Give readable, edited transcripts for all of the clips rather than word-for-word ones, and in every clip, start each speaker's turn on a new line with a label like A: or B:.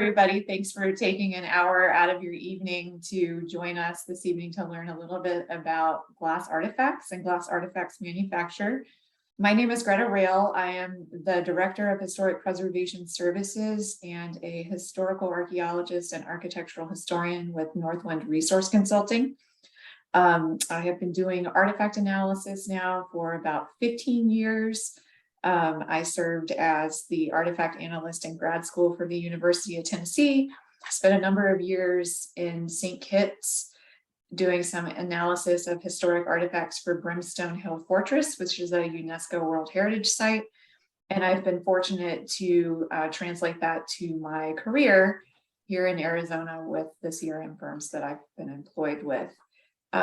A: Everybody, thanks for taking an hour out of your evening to join us this evening to learn a little bit about glass artifacts and glass artifacts manufacture. My name is Greta Rail. I am the Director of Historic Preservation Services and a historical archaeologist and architectural historian with Northwind Resource Consulting. I have been doing artifact analysis now for about 15 years. I served as the artifact analyst in grad school for the University of Tennessee. I spent a number of years in St. Kitts doing some analysis of historic artifacts for Brimstone Hill Fortress, which is a UNESCO World Heritage Site. And I've been fortunate to translate that to my career here in Arizona with the CRM firms that I've been employed with.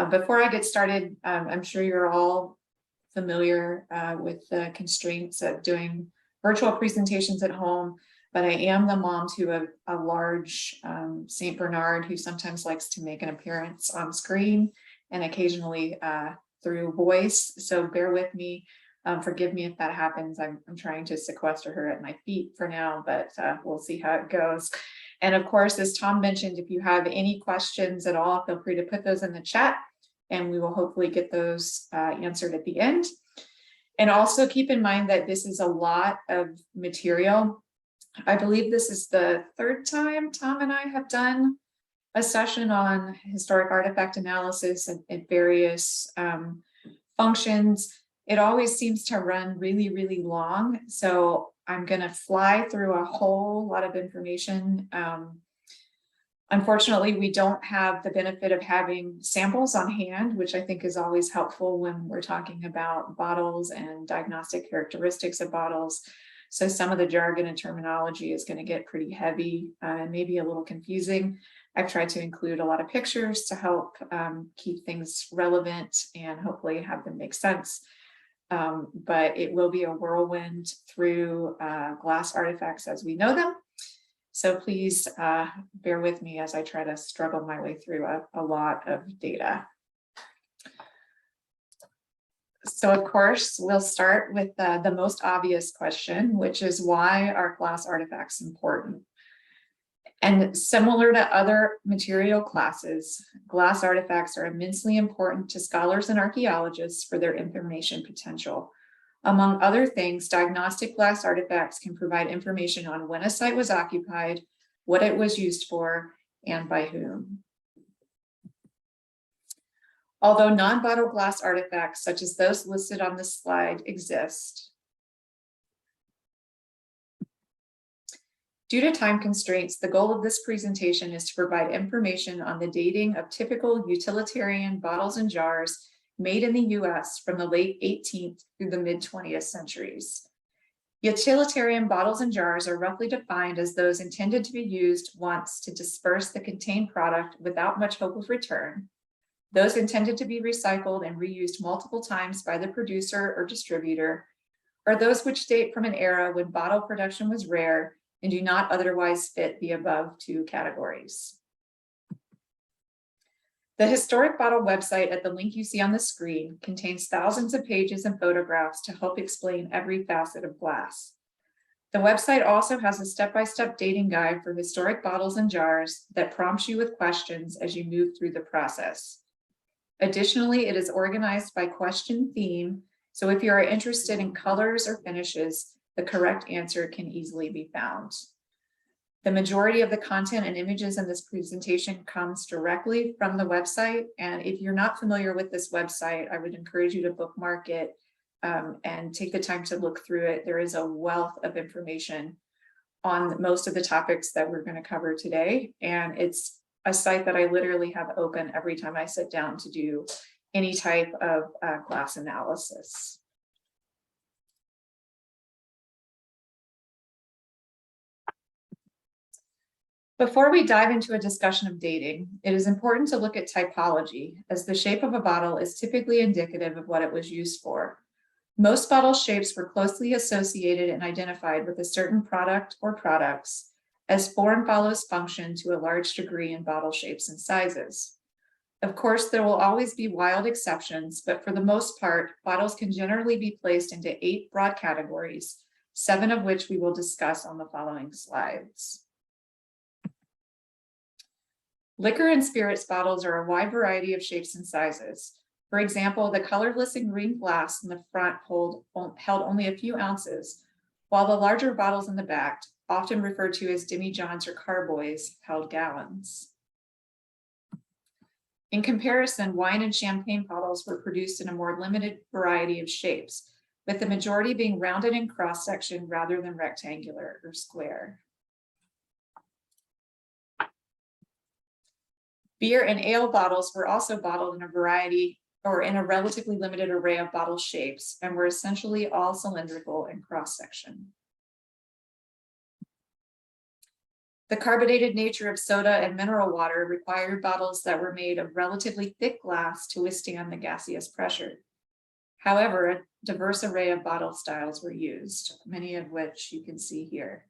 A: Before I get started, I'm sure you're all familiar with the constraints of doing virtual presentations at home, but I am the mom to a large St. Bernard who sometimes likes to make an appearance on screen and occasionally through voice. So bear with me. Forgive me if that happens. I'm trying to sequester her at my feet for now, but we'll see how it goes. And of course, as Tom mentioned, if you have any questions at all, feel free to put those in the chat, and we will hopefully get those answered at the end. And also keep in mind that this is a lot of material. I believe this is the third time Tom and I have done a session on historic artifact analysis and various functions. It always seems to run really, really long. So I'm going to fly through a whole lot of information. Unfortunately, we don't have the benefit of having samples on hand, which I think is always helpful when we're talking about bottles and diagnostic characteristics of bottles. So some of the jargon and terminology is going to get pretty heavy and maybe a little confusing. I've tried to include a lot of pictures to help keep things relevant and hopefully have them make sense. But it will be a whirlwind through glass artifacts as we know them. So please bear with me as I try to struggle my way through a lot of data. So of course, we'll start with the most obvious question, which is why are glass artifacts important? And similar to other material classes, glass artifacts are immensely important to scholars and archaeologists for their information potential. Among other things, diagnostic glass artifacts can provide information on when a site was occupied, what it was used for, and by whom. Although non-bottle glass artifacts, such as those listed on this slide, exist, due to time constraints, the goal of this presentation is to provide information on the dating of typical utilitarian bottles and jars made in the US from the late 18th through the mid 20th centuries. Utilitarian bottles and jars are roughly defined as those intended to be used once to disperse the contained product without much hope of return, those intended to be recycled and reused multiple times by the producer or distributor, or those which date from an era when bottle production was rare and do not otherwise fit the above two categories. The historic bottle website at the link you see on the screen contains thousands of pages and photographs to help explain every facet of glass. The website also has a step-by-step dating guide for historic bottles and jars that prompts you with questions as you move through the process. Additionally, it is organized by question theme, so if you are interested in colors or finishes, the correct answer can easily be found. The majority of the content and images in this presentation comes directly from the website. And if you're not familiar with this website, I would encourage you to bookmark it and take the time to look through it. There is a wealth of information on most of the topics that we're going to cover today. And it's a site that I literally have open every time I sit down to do any type of glass analysis. Before we dive into a discussion of dating, it is important to look at typology, as the shape of a bottle is typically indicative of what it was used for. Most bottle shapes were closely associated and identified with a certain product or products, as form follows function to a large degree in bottle shapes and sizes. Of course, there will always be wild exceptions, but for the most part, bottles can generally be placed into 8 broad categories, 7 of which we will discuss on the following slides. Liquor and spirits bottles are a wide variety of shapes and sizes. For example, the colorless and green glass in the front held only a few ounces, while the larger bottles in the back, often referred to as demijohns or carboys, held gallons. In comparison, wine and champagne bottles were produced in a more limited variety of shapes, with the majority being rounded in cross-section rather than rectangular or square. Beer and ale bottles were also bottled in a variety or in a relatively limited array of bottle shapes and were essentially all cylindrical in cross-section. The carbonated nature of soda and mineral water required bottles that were made of relatively thick glass to withstand the gaseous pressure. However, a diverse array of bottle styles were used, many of which you can see here.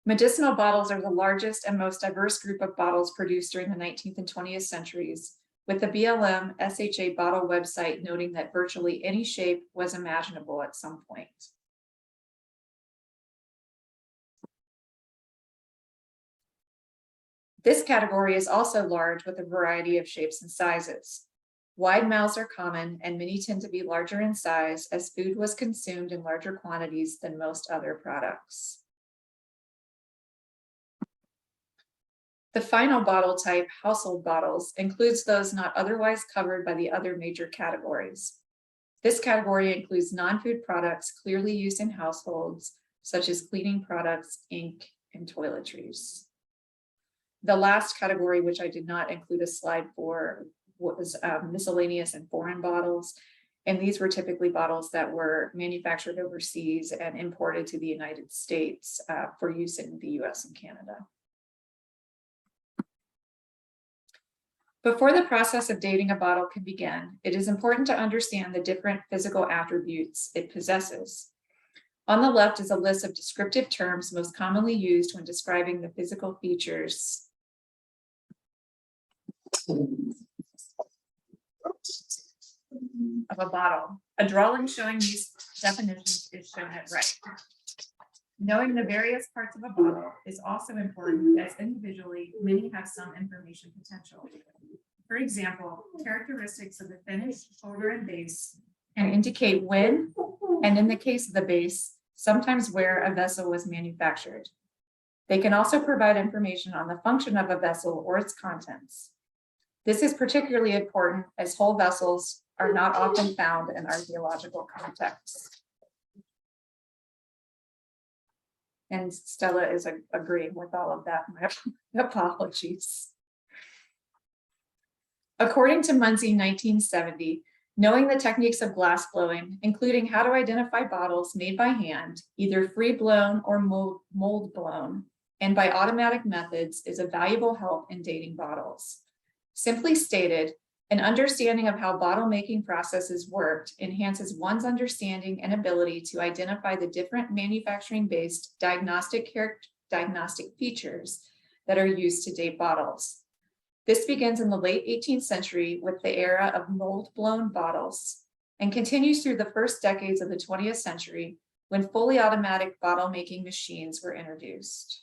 A: Medicinal bottles are the largest and most diverse group of bottles produced during the 19th and 20th centuries, with the BLM SHA bottle website noting that virtually any shape was imaginable at some point. This category is also large with a variety of shapes and sizes. Wide mouths are common, and many tend to be larger in size as food was consumed in larger quantities than most other products. The final bottle type, household bottles, includes those not otherwise covered by the other major categories. This category includes non-food products clearly used in households, such as cleaning products, ink, and toiletries. The last category, which I did not include a slide for, was miscellaneous and foreign bottles. And these were typically bottles that were manufactured overseas and imported to the United States for use in the US and Canada. Before the process of dating a bottle can begin, it is important to understand the different physical attributes it possesses. On the left is a list of descriptive terms most commonly used when describing the physical features of a bottle. A drawing showing these definitions is shown at right. Knowing the various parts of a bottle is also important, as individually many have some information potential. For example, characteristics of the finish, holder, and base can indicate when, and in the case of the base, sometimes where a vessel was manufactured. They can also provide information on the function of a vessel or its contents. This is particularly important as whole vessels are not often found in archaeological contexts. And Stella is agreeing with all of that. My apologies. According to Munsey 1970, knowing the techniques of glass blowing, including how to identify bottles made by hand, either free blown or mold blown, and by automatic methods, is a valuable help in dating bottles. Simply stated, an understanding of how bottle making processes worked enhances one's understanding and ability to identify the different manufacturing-based diagnostic features that are used to date bottles. This begins in the late 18th century with the era of mold-blown bottles and continues through the first decades of the 20th century when fully automatic bottle-making machines were introduced.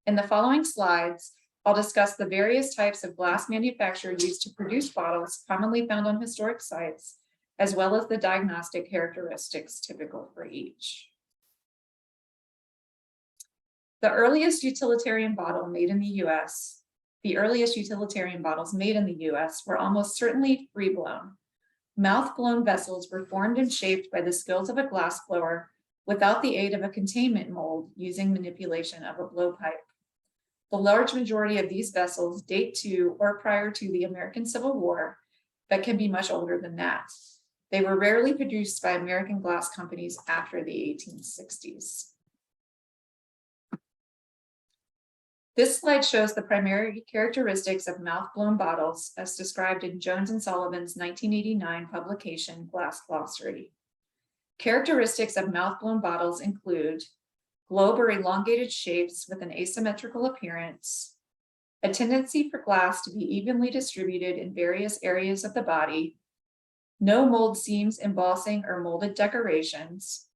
A: In the following slides, I'll discuss the various types of glass manufacture used to produce bottles commonly found on historic sites, as well as the diagnostic characteristics typical for each. The earliest utilitarian bottles made in the US were almost certainly free-blown. Mouth-blown vessels were formed and shaped by the skills of a glass blower without the aid of a containment mold using manipulation of a blowpipe. The large majority of these vessels date to or prior to the American Civil War, but can be much older than that. They were rarely produced by American glass companies after the 1860s. This slide shows the primary characteristics of mouth-blown bottles as described in Jones and Sullivan's 1989 publication, Glass Glossary. Characteristics of mouth-blown bottles include globe or elongated shapes with an asymmetrical appearance, a tendency for glass to be evenly distributed in various areas of the body, no mold seams, embossing, or molded decorations,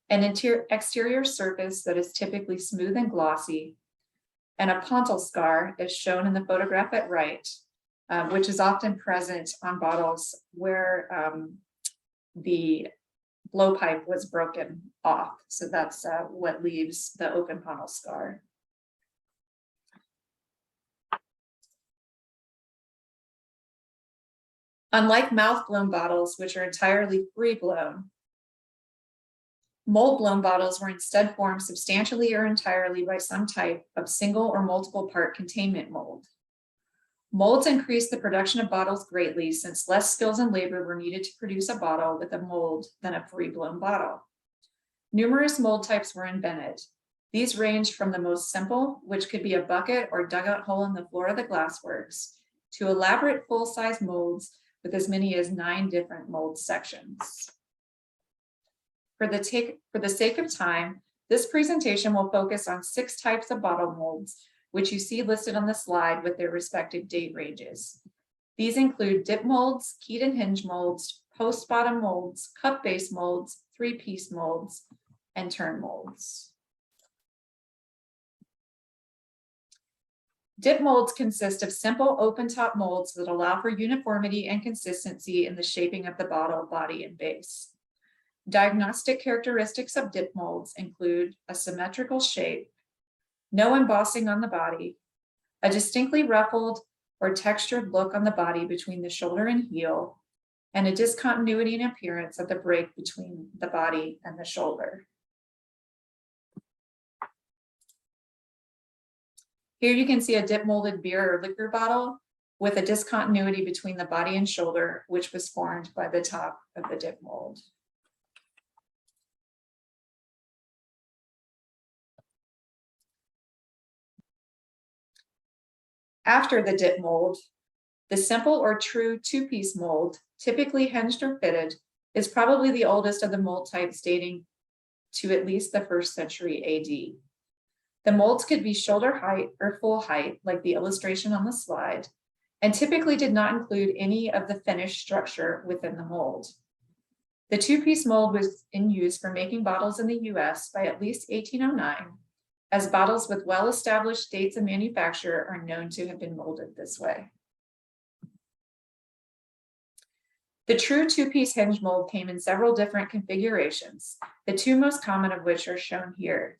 A: an exterior surface that is typically smooth and glossy, and a pontal scar as shown in the photograph at right, which is often present on bottles where the blowpipe was broken off. So that's what leaves the open pontal scar. Unlike mouth-blown bottles, which are entirely free-blown, mold-blown bottles were instead formed substantially or entirely by some type of single or multiple part containment mold. Molds increased the production of bottles greatly since less skills and labor were needed to produce a bottle with a mold than a free-blown bottle. Numerous mold types were invented. These ranged from the most simple, which could be a bucket or dugout hole in the floor of the glassworks, to elaborate full-size molds with as many as 9 different mold sections. For the sake of time, this presentation will focus on 6 types of bottle molds, which you see listed on the slide with their respective date ranges. These include dip molds, keyed and hinge molds, post bottom molds, cup base molds, 3-piece molds, and turn molds. Dip molds consist of simple open top molds that allow for uniformity and consistency in the shaping of the bottle, body, and base. Diagnostic characteristics of dip molds include a symmetrical shape, no embossing on the body, a distinctly ruffled or textured look on the body between the shoulder and heel, and a discontinuity in appearance of the break between the body and the shoulder. Here you can see a dip molded beer or liquor bottle with a discontinuity between the body and shoulder, which was formed by the top of the dip mold. After the dip mold, the simple or true 2-piece mold, typically hinged or fitted, is probably the oldest of the mold types, dating to at least the 1st century AD. The molds could be shoulder height or full height, like the illustration on the slide, and typically did not include any of the finished structure within the mold. The 2-piece mold was in use for making bottles in the US by at least 1809, as bottles with well-established dates of manufacture are known to have been molded this way. The true 2-piece hinge mold came in several different configurations, the 2 most common of which are shown here.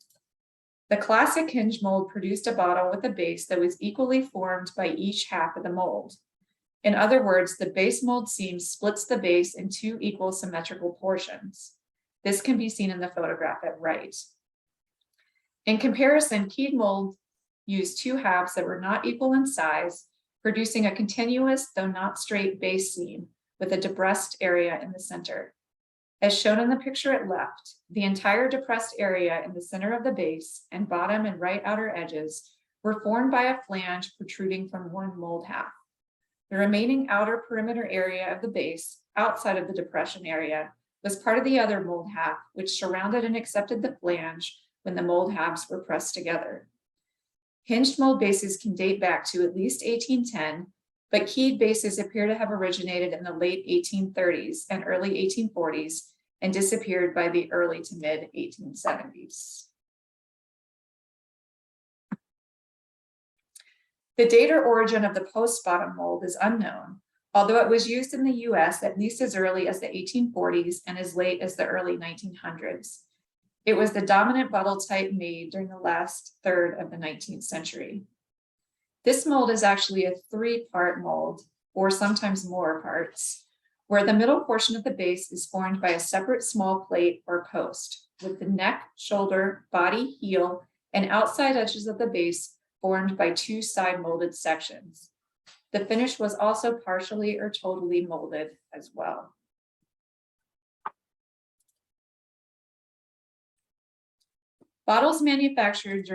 A: The classic hinge mold produced a bottle with a base that was equally formed by each half of the mold. In other words, the base mold seam splits the base in 2 equal symmetrical portions. This can be seen in the photograph at right. In comparison, keyed mold used 2 halves that were not equal in size, producing a continuous, though not straight, base seam with a depressed area in the center. As shown in the picture at left, the entire depressed area in the center of the base and bottom and right outer edges were formed by a flange protruding from one mold half. The remaining outer perimeter area of the base, outside of the depression area, was part of the other mold half, which surrounded and accepted the flange when the mold halves were pressed together. Hinged mold bases can date back to at least 1810, but keyed bases appear to have originated in the late 1830s and early 1840s and disappeared by the early to mid 1870s. The date or origin of the post-bottom mold is unknown, although it was used in the US at least as early as the 1840s and as late as the early 1900s. It was the dominant bottle type made during the last third of the 19th century. This mold is actually a 3-part mold, or sometimes more parts, where the middle portion of the base is formed by a separate small plate or post, with the neck, shoulder, body, heel, and outside edges of the base formed by 2 side molded sections. The finish was also partially or totally molded as well. Bottles manufactured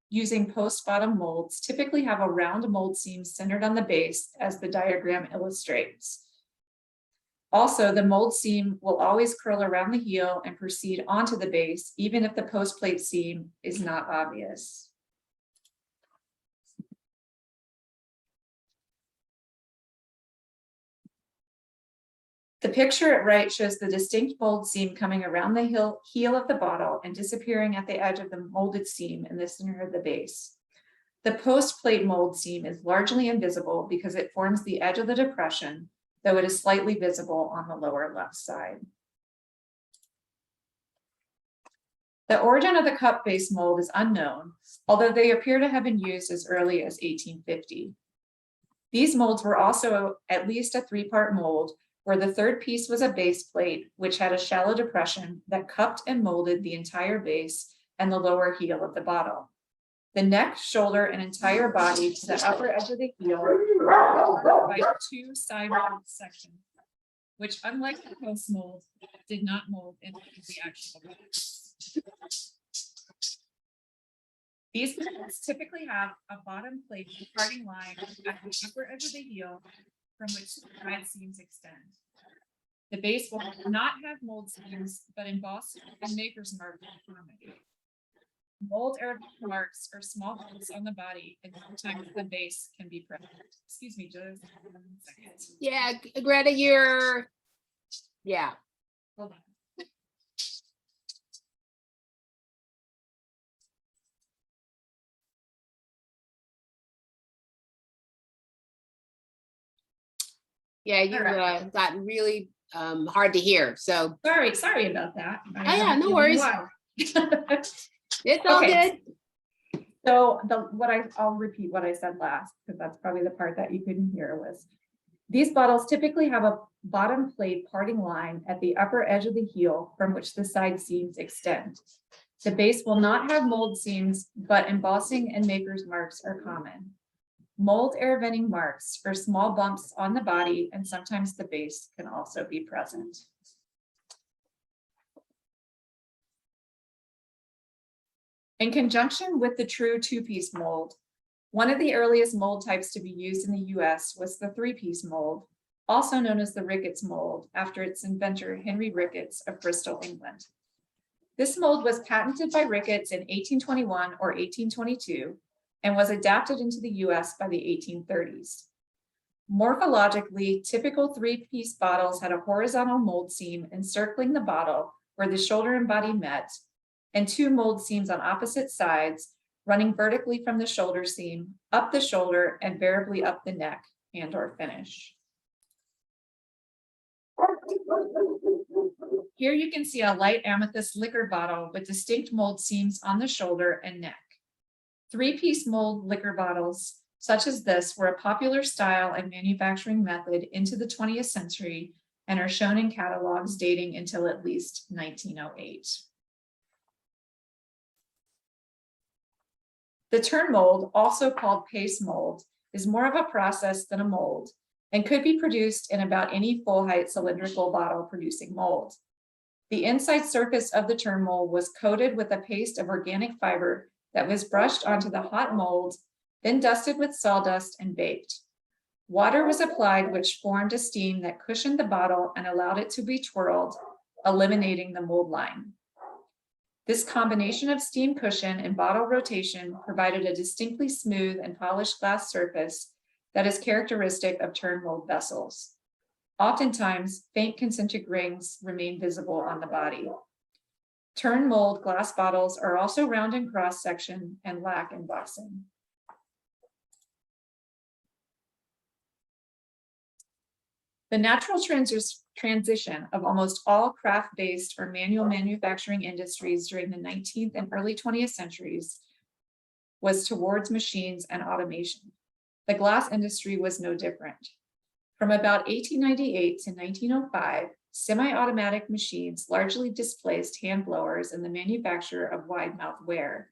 A: using post-bottom molds typically have a round mold seam centered on the base, as the diagram illustrates. Also, the mold seam will always curl around the heel and proceed onto the base, even if the post plate seam is not obvious. The picture at right shows the distinct mold seam coming around the heel of the bottle and disappearing at the edge of the molded seam in the center of the base. The post-plate mold seam is largely invisible because it forms the edge of the depression, though it is slightly visible on the lower left side. The origin of the cup base mold is unknown, although they appear to have been used as early as 1850. These molds were also at least a three-part mold, where the third piece was a base plate, which had a shallow depression that cupped and molded the entire base and the lower heel of the bottle. The neck, shoulder, and entire body to the upper edge of the heel by two side mold sections, which, unlike the post mold, did not mold into the actual box. These molds typically have a bottom plate parting line at the upper edge of the heel from which the side seams extend. The base will not have mold seams, but embossed and maker's mark are common. Mold marks are small holes on the body, and sometimes the base can be present. Excuse me, just 1 second.
B: Yeah, Greta, you're, yeah.
A: Hold on.
B: Yeah, you
A: Alright.
B: got really hard to hear. So,
A: Sorry about that.
B: oh yeah, no worries. It's all
A: Okay.
B: good.
A: So I'll repeat what I said last, because that's probably the part that you couldn't hear was, these bottles typically have a bottom plate parting line at the upper edge of the heel from which the side seams extend. The base will not have mold seams, but embossing and maker's marks are common. Mold air venting marks are small bumps on the body, and sometimes the base can also be present. In conjunction with the true two-piece mold, one of the earliest mold types to be used in the US was the three-piece mold, also known as the Ricketts mold, after its inventor Henry Ricketts of Bristol, England. This mold was patented by Ricketts in 1821 or 1822 and was adapted into the US by the 1830s. Morphologically, typical three-piece bottles had a horizontal mold seam encircling the bottle where the shoulder and body met, and two mold seams on opposite sides running vertically from the shoulder seam, up the shoulder, and variably up the neck and or finish. Here you can see a light amethyst liquor bottle with distinct mold seams on the shoulder and neck. Three-piece mold liquor bottles, such as this, were a popular style and manufacturing method into the 20th century and are shown in catalogs dating until at least 1908. The turn mold, also called paste mold, is more of a process than a mold and could be produced in about any full-height cylindrical bottle producing mold. The inside surface of the turn mold was coated with a paste of organic fiber that was brushed onto the hot mold, then dusted with sawdust and baked. Water was applied, which formed a steam that cushioned the bottle and allowed it to be twirled, eliminating the mold line. This combination of steam cushion and bottle rotation provided a distinctly smooth and polished glass surface that is characteristic of turn mold vessels. Oftentimes, faint concentric rings remain visible on the body. Turn mold glass bottles are also round in cross section and lack embossing. The natural transition of almost all craft-based or manual manufacturing industries during the 19th and early 20th centuries was towards machines and automation. The glass industry was no different. From about 1898 to 1905, semi-automatic machines largely displaced hand blowers in the manufacture of wide-mouth ware.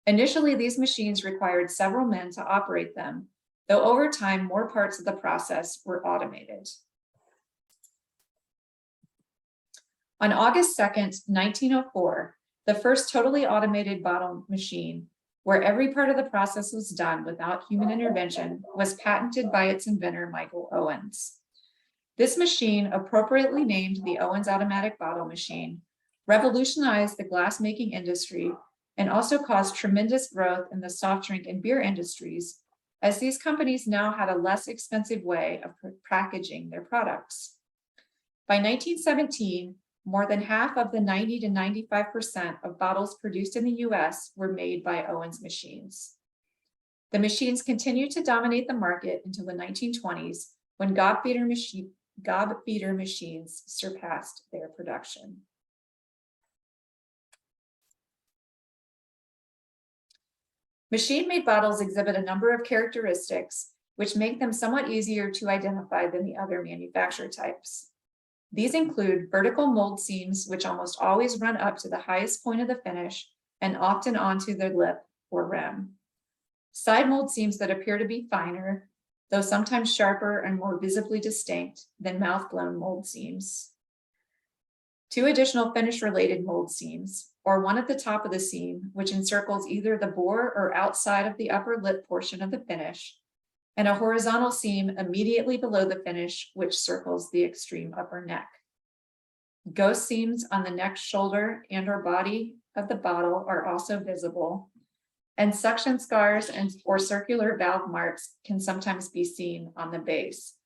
A: Initially, these machines required several men to operate them, though over time, more parts of the process were automated. On August 2nd, 1904, the first totally automated bottle machine, where every part of the process was done without human intervention, was patented by its inventor, Michael Owens. This machine, appropriately named the Owens Automatic Bottle Machine, revolutionized the glass-making industry and also caused tremendous growth in the soft drink and beer industries, as these companies now had a less expensive way of packaging their products. By 1917, more than half of the 90 to 95% of bottles produced in the US were made by Owens machines. The machines continued to dominate the market until the 1920s, when gob feeder machines surpassed their production. Machine-made bottles exhibit a number of characteristics which make them somewhat easier to identify than the other manufacture types. These include vertical mold seams, which almost always run up to the highest point of the finish and often onto the lip or rim. Side mold seams that appear to be finer, though sometimes sharper and more visibly distinct than mouth-blown mold seams. Two additional finish-related mold seams, or one at the top of the seam, which encircles either the bore or outside of the upper lip portion of the finish, and a horizontal seam immediately below the finish, which circles the extreme upper neck. Ghost seams on the neck, shoulder, and/or body of the bottle are also visible, and suction scars or circular valve marks can sometimes be seen on the base.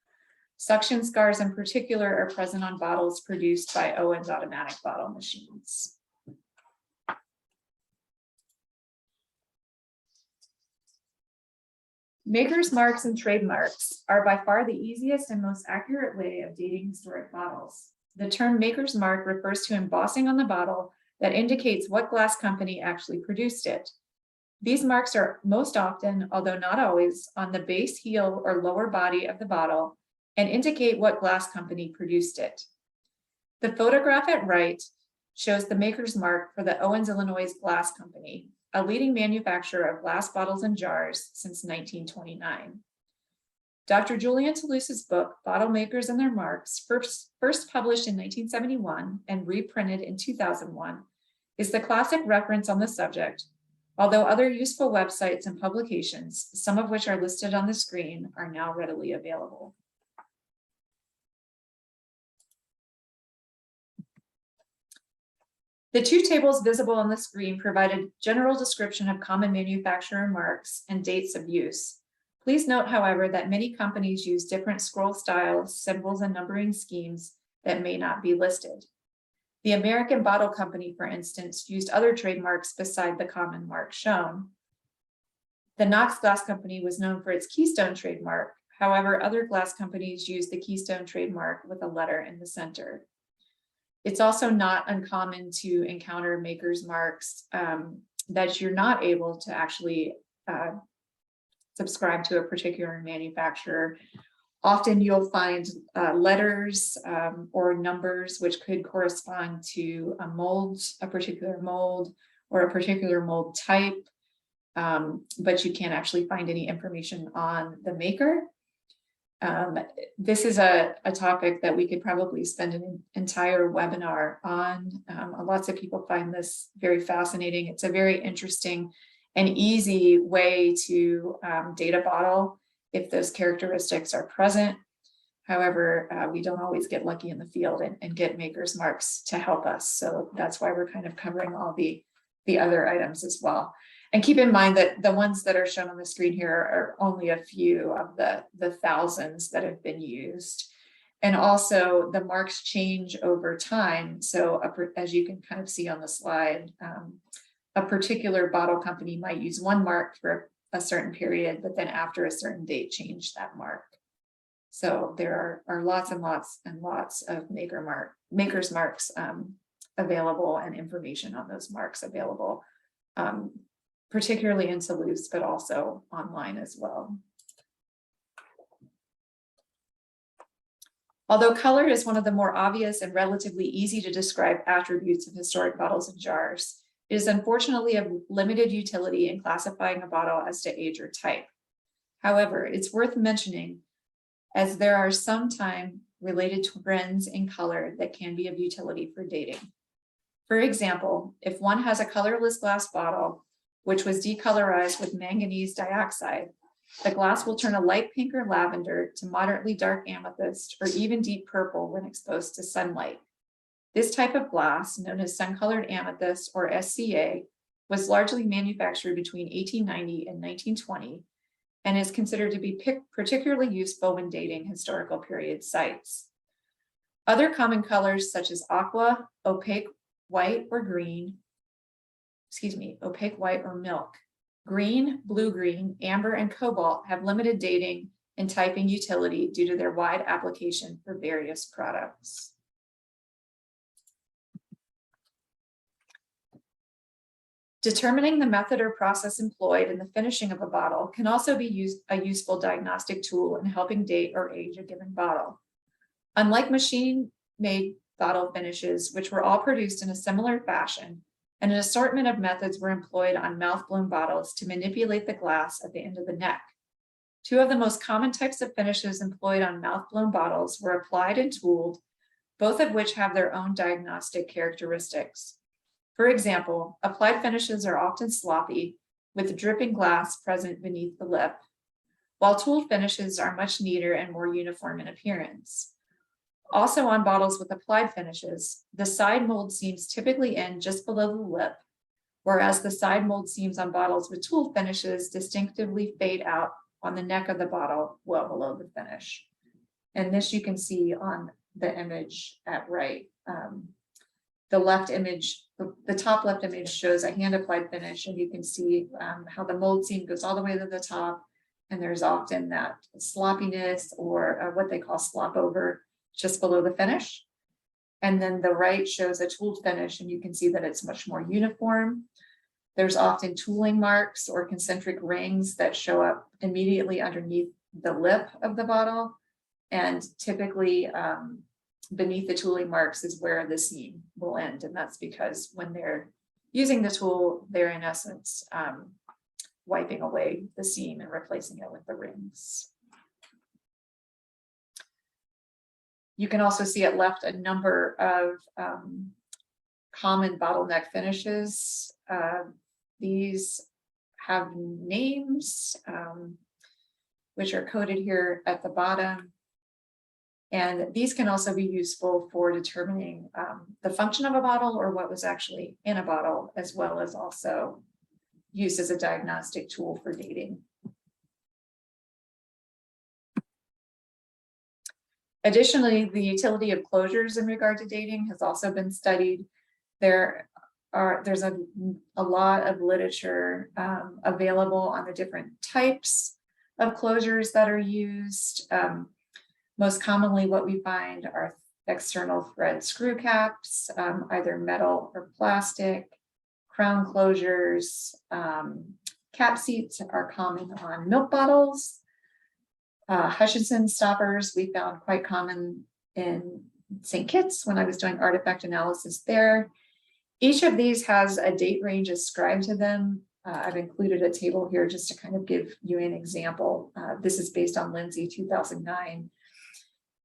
A: Suction scars in particular are present on bottles produced by Owens automatic bottle machines. Makers' marks and trademarks are by far the easiest and most accurate way of dating historic bottles. The term maker's mark refers to embossing on the bottle that indicates what glass company actually produced it. These marks are most often, although not always, on the base, heel, or lower body of the bottle and indicate what glass company produced it. The photograph at right shows the maker's mark for the Owens, Illinois Glass Company, a leading manufacturer of glass bottles and jars since 1929. Dr. Julian Toulouse's book, Bottle Makers and Their Marks, first published in 1971 and reprinted in 2001, is the classic reference on the subject, although other useful websites and publications, some of which are listed on the screen, are now readily available. The two tables visible on the screen provide a general description of common manufacturer marks and dates of use. Please note, however, that many companies use different scroll styles, symbols, and numbering schemes that may not be listed. The American Bottle Company, for instance, used other trademarks beside the common mark shown. The Knox Glass Company was known for its Keystone trademark. However, other glass companies use the Keystone trademark with a letter in the center. It's also not uncommon to encounter maker's marks that you're not able to actually subscribe to a particular manufacturer. Often you'll find letters or numbers which could correspond to a mold, a particular mold, or a particular mold type, but you can't actually find any information on the maker. This is a topic that we could probably spend an entire webinar on. Lots of people find this very fascinating. It's a very interesting and easy way to date a bottle if those characteristics are present. However, we don't always get lucky in the field and get maker's marks to help us. So that's why we're kind of covering all the other items as well. And keep in mind that the ones that are shown on the screen here are only a few of the thousands that have been used. And also the marks change over time. So as you can kind of see on the slide, a particular bottle company might use one mark for a certain period, but then after a certain date change that mark. So there are lots and lots and lots of maker's marks available, and information on those marks available. Particularly in Toulouse, but also online as well. Although color is one of the more obvious and relatively easy to describe attributes of historic bottles and jars, it is unfortunately of limited utility in classifying a bottle as to age or type. However, it's worth mentioning, as there are sometimes related trends in color that can be of utility for dating. For example, if one has a colorless glass bottle, which was decolorized with manganese dioxide, the glass will turn a light pink or lavender to moderately dark amethyst or even deep purple when exposed to sunlight. This type of glass, known as sun-colored amethyst or SCA, was largely manufactured between 1890 and 1920 and is considered to be particularly useful when dating historical period sites. Other common colors such as aqua, opaque white or green, opaque white or milk, green, blue-green, amber, and cobalt have limited dating and typing utility due to their wide application for various products. Determining the method or process employed in the finishing of a bottle can also be a useful diagnostic tool in helping date or age a given bottle. Unlike machine-made bottle finishes, which were all produced in a similar fashion, and an assortment of methods were employed on mouth-blown bottles to manipulate the glass at the end of the neck. Two of the most common types of finishes employed on mouth-blown bottles were applied and tooled, both of which have their own diagnostic characteristics. For example, applied finishes are often sloppy, with dripping glass present beneath the lip, while tooled finishes are much neater and more uniform in appearance. Also on bottles with applied finishes, the side mold seams typically end just below the lip, whereas the side mold seams on bottles with tooled finishes distinctively fade out on the neck of the bottle well below the finish. And this you can see on the image at right. The left image, the top left image shows a hand applied finish, and you can see how the mold seam goes all the way to the top, and there's often that sloppiness or what they call slop over just below the finish. And then the right shows a tooled finish, and you can see that it's much more uniform. There's often tooling marks or concentric rings that show up immediately underneath the lip of the bottle, and typically beneath the tooling marks is where the seam will end. And that's because when they're using the tool, they're in essence wiping away the seam and replacing it with the rings. You can also see at left a number of common bottleneck finishes. These have names, which are coded here at the bottom. And these can also be useful for determining the function of a bottle or what was actually in a bottle, as well as also used as a diagnostic tool for dating. Additionally, the utility of closures in regard to dating has also been studied. There's a lot of literature available on the different types of closures that are used. Most commonly, what we find are external thread screw caps, either metal or plastic, crown closures. Cap seats are common on milk bottles. Hutchinson stoppers we found quite common in St. Kitts when I was doing artifact analysis there. Each of these has a date range ascribed to them. I've included a table here just to kind of give you an example. This is based on Lindsay 2009.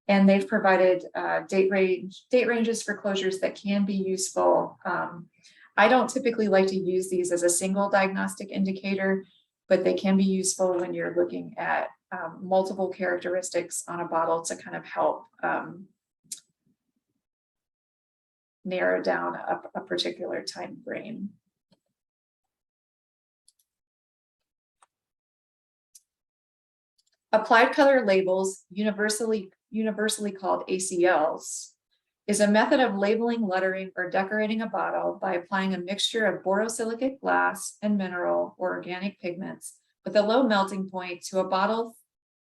A: And they've provided date ranges for closures that can be useful. I don't typically like to use these as a single diagnostic indicator, but they can be useful when you're looking at multiple characteristics on a bottle to kind of help narrow down a particular time frame. Applied color labels, universally called ACLs, is a method of labeling, lettering, or decorating a bottle by applying a mixture of borosilicate glass and mineral or organic pigments with a low melting point to a bottle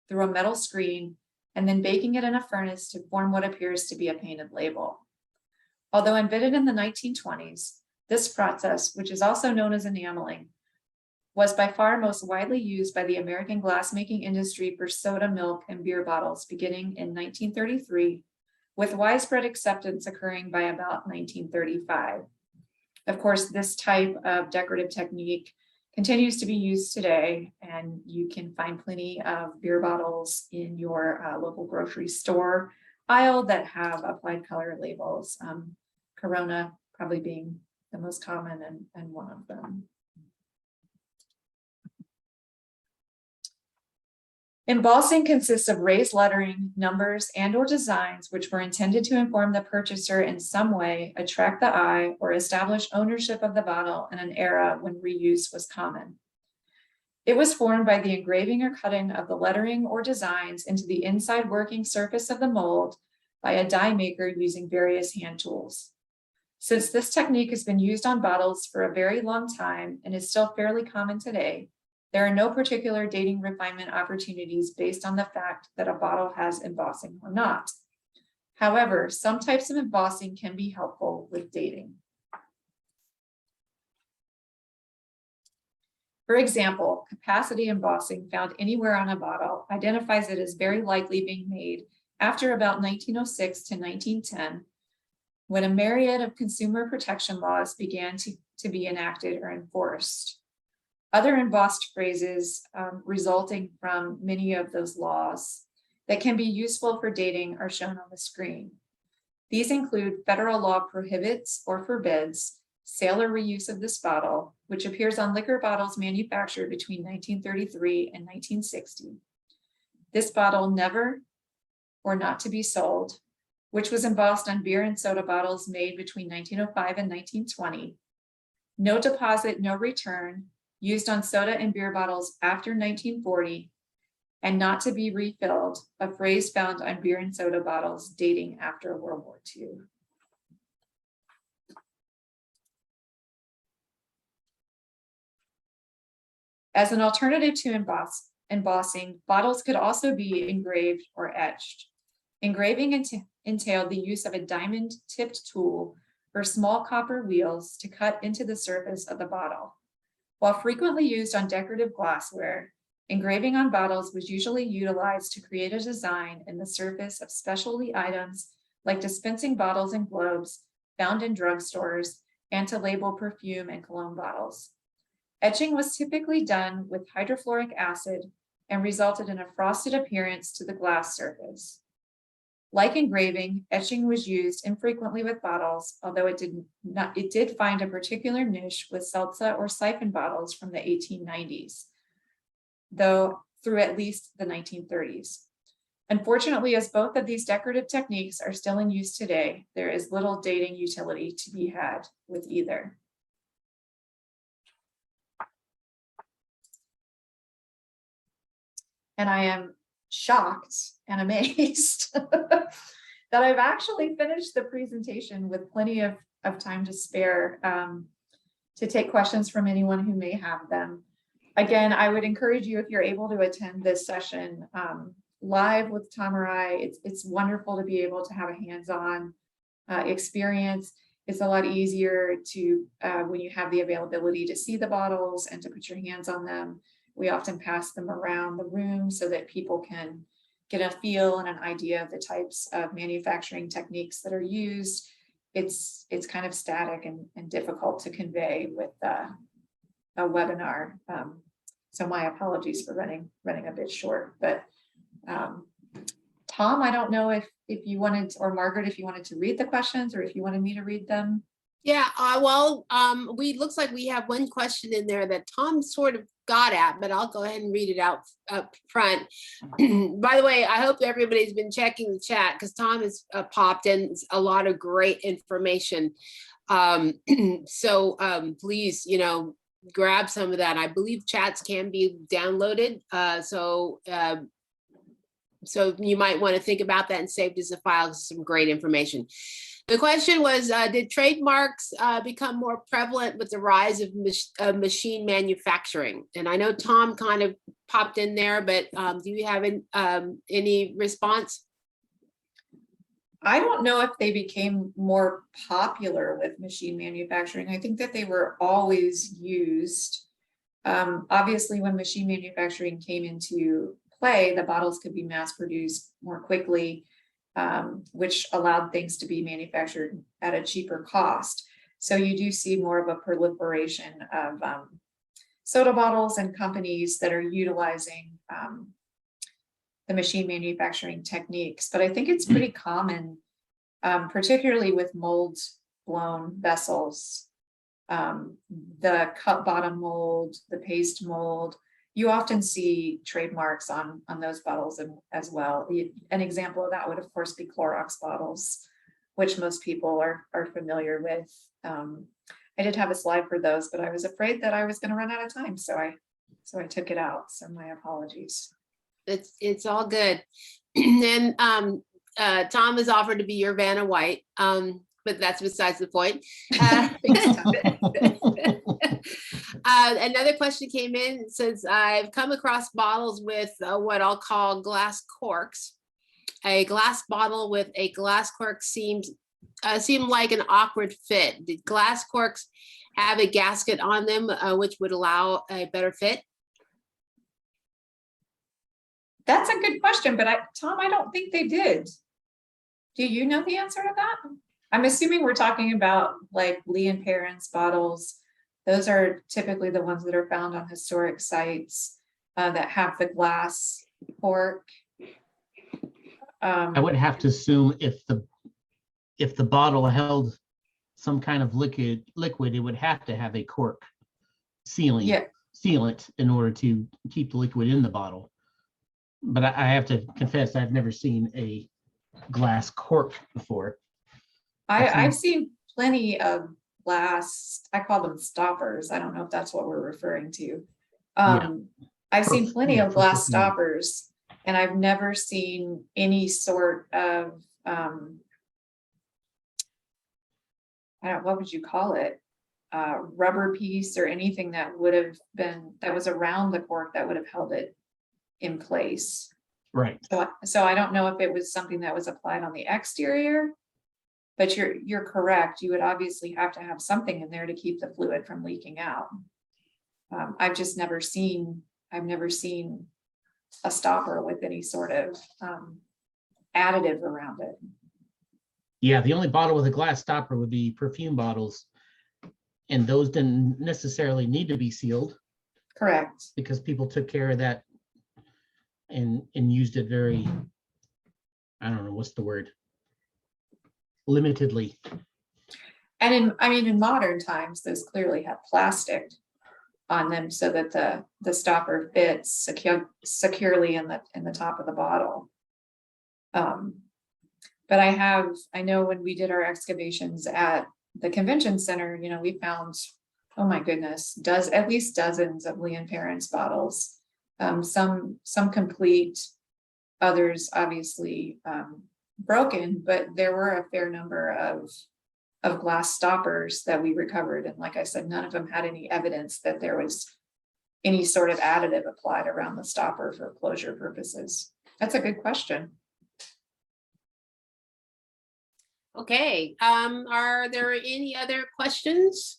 A: through a metal screen, and then baking it in a furnace to form what appears to be a painted label. Although invented in the 1920s, this process, which is also known as enameling, was by far most widely used by the American glassmaking industry for soda, milk, and beer bottles beginning in 1933, with widespread acceptance occurring by about 1935. Of course, this type of decorative technique continues to be used today, and you can find plenty of beer bottles in your local grocery store aisle that have applied color labels. Corona probably being the most common and one of them. Embossing consists of raised lettering, numbers, and/or designs which were intended to inform the purchaser in some way, attract the eye, or establish ownership of the bottle in an era when reuse was common. It was formed by the engraving or cutting of the lettering or designs into the inside working surface of the mold by a die maker using various hand tools. Since this technique has been used on bottles for a very long time and is still fairly common today, there are no particular dating refinement opportunities based on the fact that a bottle has embossing or not. However, some types of embossing can be helpful with dating. For example, capacity embossing found anywhere on a bottle identifies it as very likely being made after about 1906 to 1910, when a myriad of consumer protection laws began to be enacted or enforced. Other embossed phrases resulting from many of those laws that can be useful for dating are shown on the screen. These include federal law prohibits or forbids sale or reuse of this bottle, which appears on liquor bottles manufactured between 1933 and 1960. This bottle never or not to be sold, which was embossed on beer and soda bottles made between 1905 and 1920. No deposit, no return, used on soda and beer bottles after 1940, and not to be refilled, a phrase found on beer and soda bottles dating after World War II. As an alternative to embossing, bottles could also be engraved or etched. Engraving entailed the use of a diamond-tipped tool or small copper wheels to cut into the surface of the bottle. While frequently used on decorative glassware, engraving on bottles was usually utilized to create a design in the surface of specialty items like dispensing bottles and globes found in drugstores and to label perfume and cologne bottles. Etching was typically done with hydrofluoric acid and resulted in a frosted appearance to the glass surface. Like engraving, etching was used infrequently with bottles, although it did find a particular niche with seltzer or siphon bottles from the 1890s, though through at least the 1930s. Unfortunately, as both of these decorative techniques are still in use today, there is little dating utility to be had with either. And I am shocked and amazed that I've actually finished the presentation with plenty of time to spare to take questions from anyone who may have them. Again, I would encourage you, if you're able to attend this session live with Tom or I, it's wonderful to be able to have a hands-on experience. It's a lot easier to when you have the availability to see the bottles and to put your hands on them. We often pass them around the room so that people can get a feel and an idea of the types of manufacturing techniques that are used. It's kind of static and difficult to convey with a webinar. So my apologies for running a bit short. But Tom, I don't know if you wanted, or Margaret, if you wanted to read the questions or if you wanted me to read them.
B: Yeah, looks like we have one question in there that Tom sort of got at, but I'll go ahead and read it out up front. By the way, I hope everybody's been checking the chat because Tom has popped in a lot of great information. So please, grab some of that. I believe chats can be downloaded. So you might want to think about that and save it as a file. Some great information. The question was, did trademarks become more prevalent with the rise of machine manufacturing? And I know Tom kind of popped in there, but do you have any response?
A: I don't know if they became more popular with machine manufacturing. I think that they were always used. Obviously, when machine manufacturing came into play, the bottles could be mass produced more quickly, which allowed things to be manufactured at a cheaper cost. So you do see more of a proliferation of soda bottles and companies that are utilizing the machine manufacturing techniques. But I think it's pretty common, particularly with mold blown vessels, the cup bottom mold, the paste mold. You often see trademarks on those bottles as well. An example of that would, of course, be Clorox bottles, which most people are familiar with. I did have a slide for those, but I was afraid that I was going to run out of time, so I took it out. So my apologies.
B: It's all good. And Tom has offered to be your Vanna White, but that's besides the point. Another question came in. It says, I've come across bottles with what I'll call glass corks. A glass bottle with a glass cork seemed like an awkward fit. Did glass corks have a gasket on them, which would allow a better fit?
A: That's a good question, but Tom, I don't think they did. Do you know the answer to that? I'm assuming we're talking about like Lee and Perrins bottles. Those are typically the ones that are found on historic sites that have the glass cork.
C: I would have to assume if the bottle held some kind of liquid, it would have to have a cork sealant in order to keep the liquid in the bottle. But I have to confess, I've never seen a glass cork before.
A: I've seen plenty of glass, I call them stoppers. I don't know if that's what we're referring to. I've seen plenty of glass stoppers, and I've never seen any sort of, I don't, what would you call it? Rubber piece or anything that was around the cork that would have held it in place.
C: Right.
A: So I don't know if it was something that was applied on the exterior, but you're correct. You would obviously have to have something in there to keep the fluid from leaking out. I've never seen a stopper with any sort of additive around it.
C: Yeah, the only bottle with a glass stopper would be perfume bottles, and those didn't necessarily need to be sealed.
A: Correct.
C: Because people took care of that and used it very, I don't know, what's the word? Limitedly.
A: And in modern times, those clearly have plastic on them so that the stopper fits securely in the top of the bottle. But I know when we did our excavations at the convention center, we found, oh my goodness, at least dozens of Lee and Perrins bottles. Some complete, others obviously broken, but there were a fair number of glass stoppers that we recovered. And like I said, none of them had any evidence that there was any sort of additive applied around the stopper for closure purposes. That's a good question.
B: Okay, are there any other questions?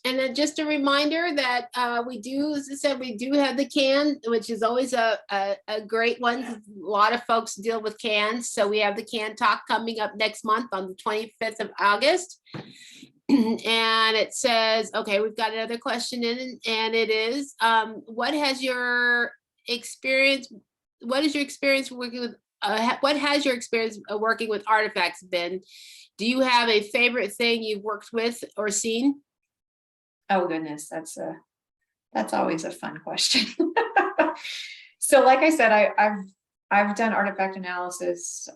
B: And then just a reminder that we do, as I said, we do have the can, which is always a great one. A lot of folks deal with cans. So we have the can talk coming up next month on the 25th of August. And it says, okay, we've got another question in, and it is, what is your experience working with artifacts been? Do you have a favorite thing you've worked with or seen?
A: Oh goodness, that's always a fun question. So like I said, I've done artifact analysis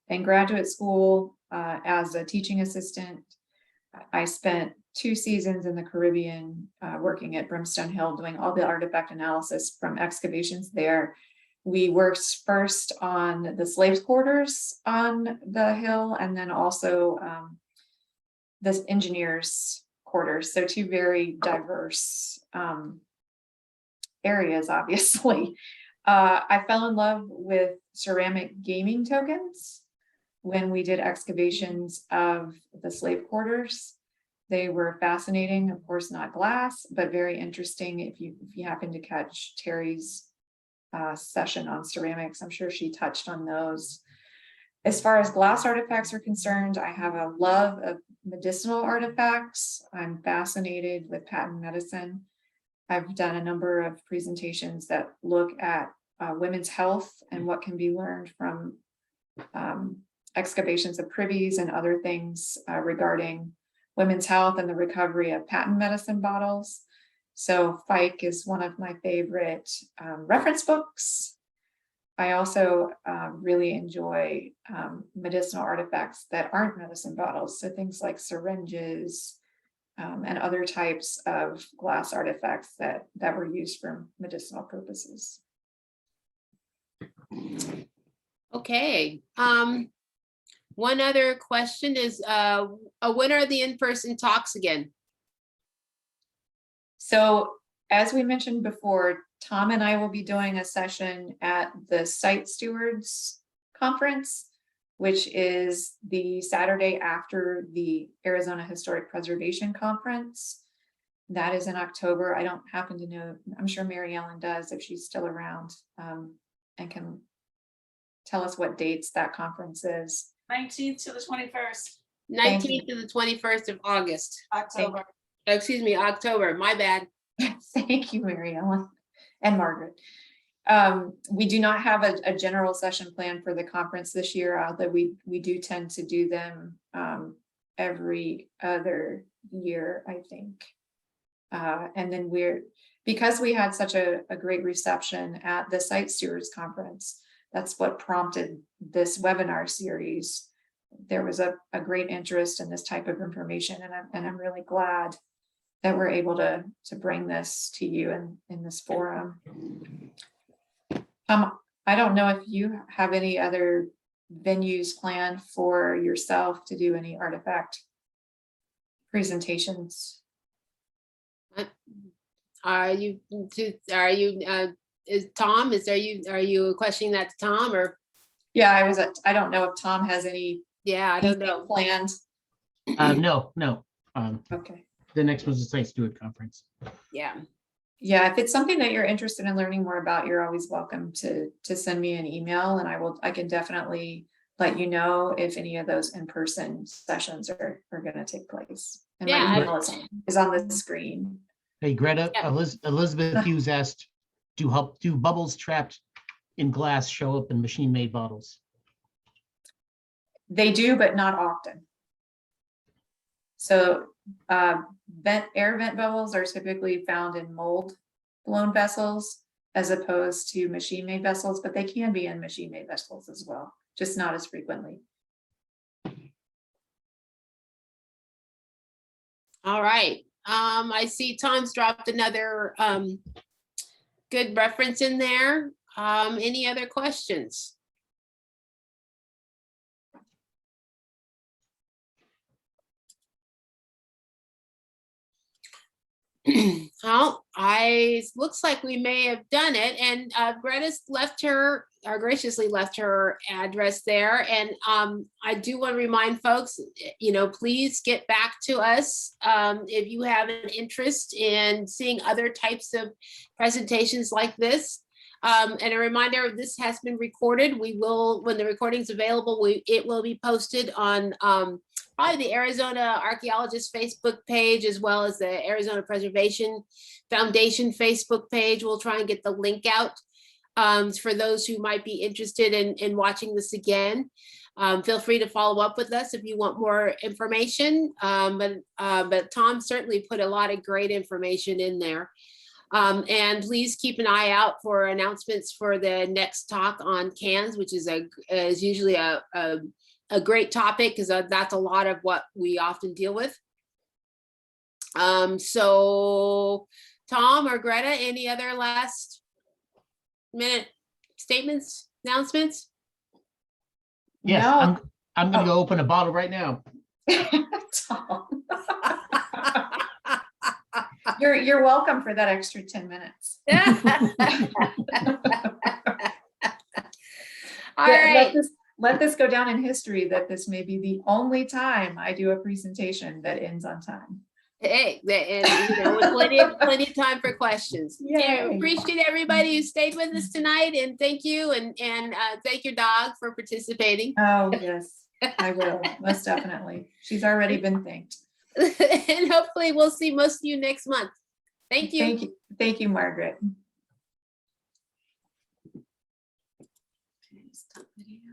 A: in graduate school as a teaching assistant. I spent 2 seasons in the Caribbean working at Brimstone Hill, doing all the artifact analysis from excavations there. We worked first on the slave quarters on the hill, and then also the engineers' quarters. So 2 very diverse areas, obviously. I fell in love with ceramic gaming tokens when we did excavations of the slave quarters. They were fascinating, of course, not glass, but very interesting. If you happen to catch Terry's session on ceramics, I'm sure she touched on those. As far as glass artifacts are concerned, I have a love of medicinal artifacts. I'm fascinated with patent medicine. I've done a number of presentations that look at women's health and what can be learned from excavations of privies and other things regarding women's health and the recovery of patent medicine bottles. So Fike is one of my favorite reference books. I also really enjoy medicinal artifacts that aren't medicine bottles. So things like syringes, and other types of glass artifacts that were used for medicinal purposes.
B: Okay. One other question is, when are the in-person talks again?
A: So as we mentioned before, Tom and I will be doing a session at the Site Stewards Conference, which is the Saturday after the Arizona Historic Preservation Conference. That is in October. I don't happen to know, I'm sure Mary Ellen does if she's still around, and can tell us what dates that conference is.
D: 19th to the 21st,
B: 19th to the 21st of August.
D: October.
B: Excuse me, October, my bad.
A: Thank you, Mary Ellen and Margaret. We do not have a general session plan for the conference this year, although we do tend to do them every other year, I think. And then because we had such a great reception at the Site Stewards Conference, that's what prompted this webinar series. There was a great interest in this type of information, and I'm really glad that we're able to bring this to you in this forum. I don't know if you have any other venues planned for yourself to do any artifact presentations.
B: Are you questioning that to Tom, or?
A: Yeah, I don't know if Tom has any
B: Yeah, I don't know.
A: planned.
C: No.
A: Okay.
C: The next one's the Site Steward Conference.
B: Yeah.
A: Yeah, if it's something that you're interested in learning more about, you're always welcome to send me an email, and I can definitely let you know if any of those in-person sessions are going to take place. And
B: Yeah,
A: my email is on the screen.
C: Hey, Greta,
B: Yeah.
C: Elizabeth Hughes asked, do bubbles trapped in glass show up in machine-made bottles?
A: They do, but not often. So air vent bubbles are typically found in mold blown vessels as opposed to machine-made vessels, but they can be in machine-made vessels as well, just not as frequently.
B: All right. I see Tom's dropped another good reference in there. Any other questions? Well, looks like we may have done it, and Greta's graciously left her address there. And I do want to remind folks, please get back to us if you have an interest in seeing other types of presentations like this. And a reminder, this has been recorded. We will, when the recording's available, it will be posted on probably the Arizona Archaeologist Facebook page, as well as the Arizona Preservation Foundation Facebook page. We'll try and get the link out for those who might be interested in watching this again. Feel free to follow up with us if you want more information. But Tom certainly put a lot of great information in there. And please keep an eye out for announcements for the next talk on cans, which is usually a great topic, because that's a lot of what we often deal with. So Tom or Greta, any other last minute statements, announcements?
C: Yes,
A: No.
C: I'm gonna go open a bottle right now.
A: Tom. You're welcome for that extra 10 minutes.
B: All right.
A: Let this go down in history that this may be the only time I do a presentation that ends on time.
B: Hey, and with plenty of time for questions. Yeah,
A: Yay.
B: appreciate everybody who stayed with us tonight, and thank you, and thank your dog for participating.
A: Oh, yes, I will, most definitely. She's already been thanked.
B: And hopefully we'll see most of you next month. Thank you.
A: Thank you. Thank you, Margaret.
B: Stop video.